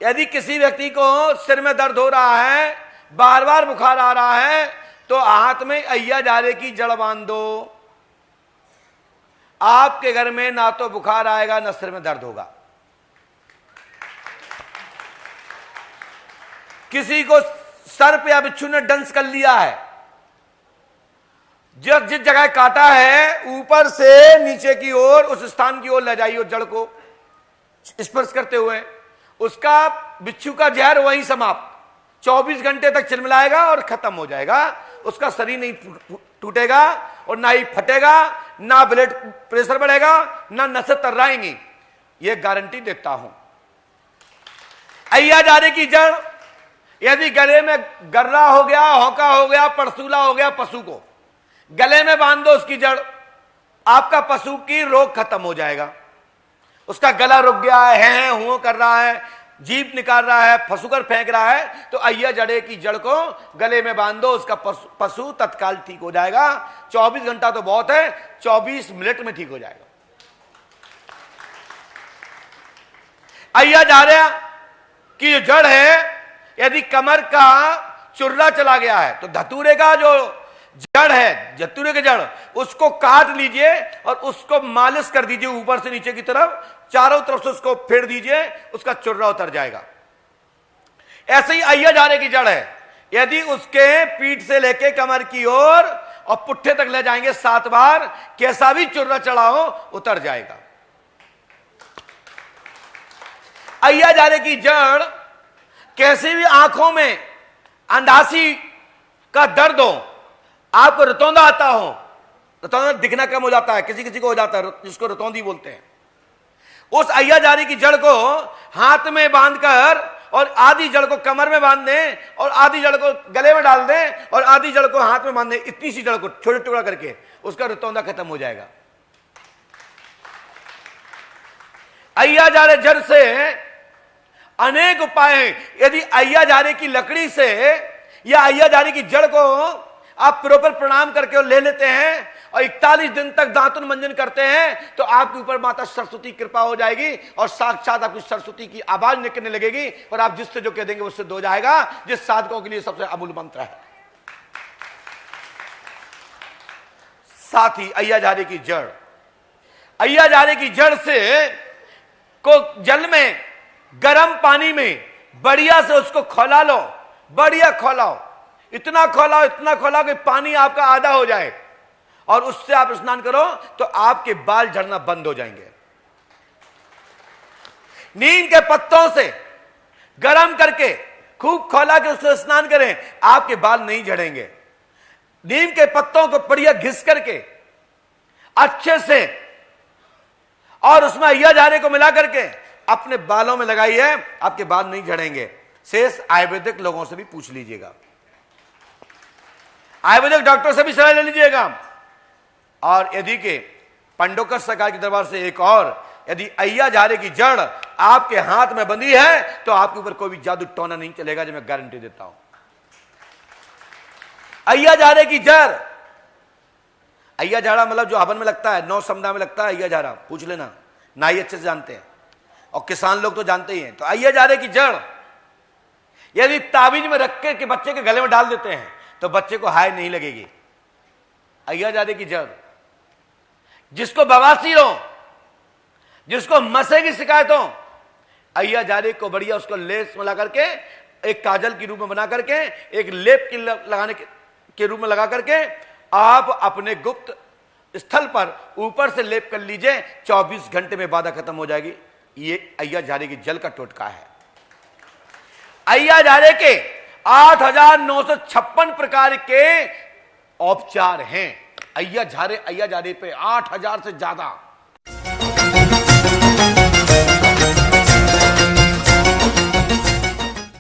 यदि किसी व्यक्ति को सिर में दर्द हो रहा है, बार बार बुखार आ रहा है, तो हाथ में अय्या जारे की जड़ बांध दो। आपके घर में ना तो बुखार आएगा ना सिर में दर्द होगा। किसी को सर पे या बिच्छू ने डंस कर लिया है, जिस जगह काटा है ऊपर से नीचे की ओर उस स्थान की ओर ले जाइए, जड़ को स्पर्श करते हुए, उसका बिच्छू का जहर वहीं समाप्त। 24 घंटे तक चिलमिलाएगा और खत्म हो जाएगा। उसका शरीर नहीं टूटेगा और ना ही फटेगा, ना ब्लड प्रेशर बढ़ेगा, ना नसें तर्राएंगी। यह गारंटी देता हूं। अय्या जारे की जड़, यदि गले में गर्रा हो गया, होका हो गया, परसूला हो गया, पशु को गले में बांध दो उसकी जड़, आपका पशु की रोग खत्म हो जाएगा। उसका गला रुक गया है, हुँ कर रहा है, जीभ निकाल रहा है, फंसूकर फेंक रहा है, तो अय्या जारे की जड़ को गले में बांध दो, उसका पशु तत्काल ठीक हो जाएगा। 24 घंटा तो बहुत है, 24 मिनट में ठीक हो जाएगा। अय्या जारे की जो जड़ है, यदि कमर का चुर्रा चला गया है, तो धतूरे का जो जड़ है, धतूरे की जड़, उसको काट लीजिए और उसको मालिश कर दीजिए ऊपर से नीचे की तरफ, चारों तरफ से उसको फेर दीजिए, उसका चुर्रा उतर जाएगा। ऐसे ही अय्या जारे की जड़ है, यदि उसके पीठ से लेके कमर की ओर और पुट्ठे तक ले जाएंगे 7 बार, कैसा भी चुर्रा चढ़ा हो उतर जाएगा। अय्या जारे की जड़, कैसे भी आंखों में अंधासी का दर्द हो, आपको रतौंधा आता हो, रतौंधा दिखना कम हो जाता है, किसी किसी को हो जाता है, जिसको रतौंधी बोलते हैं, उस अय्या जारे की जड़ को हाथ में बांधकर और आधी जड़ को कमर में बांध दें और आधी जड़ को गले में डाल दें और आधी जड़ को हाथ में बांध दें, इतनी सी जड़ को छोटे टुकड़ा करके, उसका रतौंधा खत्म हो जाएगा। अय्या जारे जड़ से अनेक उपाय हैं। यदि अय्या जारे की लकड़ी से या अय्या जारे की जड़ को आप प्रॉपर प्रणाम करके ले लेते हैं और 41 दिन तक दांतुन मंजन करते हैं, तो आपके ऊपर माता सरस्वती कृपा हो जाएगी और साक्षात आपकी सरस्वती की आवाज निकलने लगेगी और आप जिससे जो कह देंगे उससे हो जाएगा, जिस साधकों के लिए सबसे अमूल मंत्र है। साथ ही अय्या जारे की जड़, अय्या जारे की जड़ से को जल में, गर्म पानी में बढ़िया से उसको खौला लो, बढ़िया खौलाओ, इतना खौलाओ, इतना खौलाओ कि पानी आपका आधा हो जाए और उससे आप स्नान करो तो आपके बाल झड़ना बंद हो जाएंगे। नीम के पत्तों से गर्म करके खूब खौला के उससे स्नान करें, आपके बाल नहीं झड़ेंगे। नीम के पत्तों को बढ़िया घिस करके अच्छे से और उसमें अय्या जारे को मिला करके अपने बालों में लगाइए, आपके बाल नहीं झड़ेंगे। शेष आयुर्वेदिक लोगों से भी पूछ लीजिएगा, आयुर्वेदिक डॉक्टर से भी सलाह ले लीजिएगा। और यदि के पंडोकर सरकार के दरबार से एक और, यदि अय्या जारे की जड़ आपके हाथ में बंधी है तो आपके ऊपर कोई भी जादू टोना नहीं चलेगा, जो मैं गारंटी देता हूं। अय्या जारे की जड़, अय्या जारा मतलब जो हवन में लगता है, 9 समदा में लगता है अय्या जारा, पूछ लेना, नाई अच्छे से जानते हैं और किसान लोग तो जानते ही हैं। तो अय्या जारे की जड़ यदि ताबीज में रख के बच्चे के गले में डाल देते हैं तो बच्चे को हाय नहीं लगेगी। अय्या जारे की जड़, जिसको बवासीर हो, जिसको मसे की शिकायत हो, अय्या जारे को बढ़िया उसको लेस मिला करके एक काजल के रूप में बना करके एक लेप के लगाने के रूप में लगा करके आप अपने गुप्त स्थल पर ऊपर से लेप कर लीजिए, 24 घंटे में बाधा खत्म हो जाएगी। ये अय्या जारे की जल का टोटका है। अय्या जारे के 8,956 प्रकार के औपचार हैं। अय्या जारे पे 8,000 से ज्यादा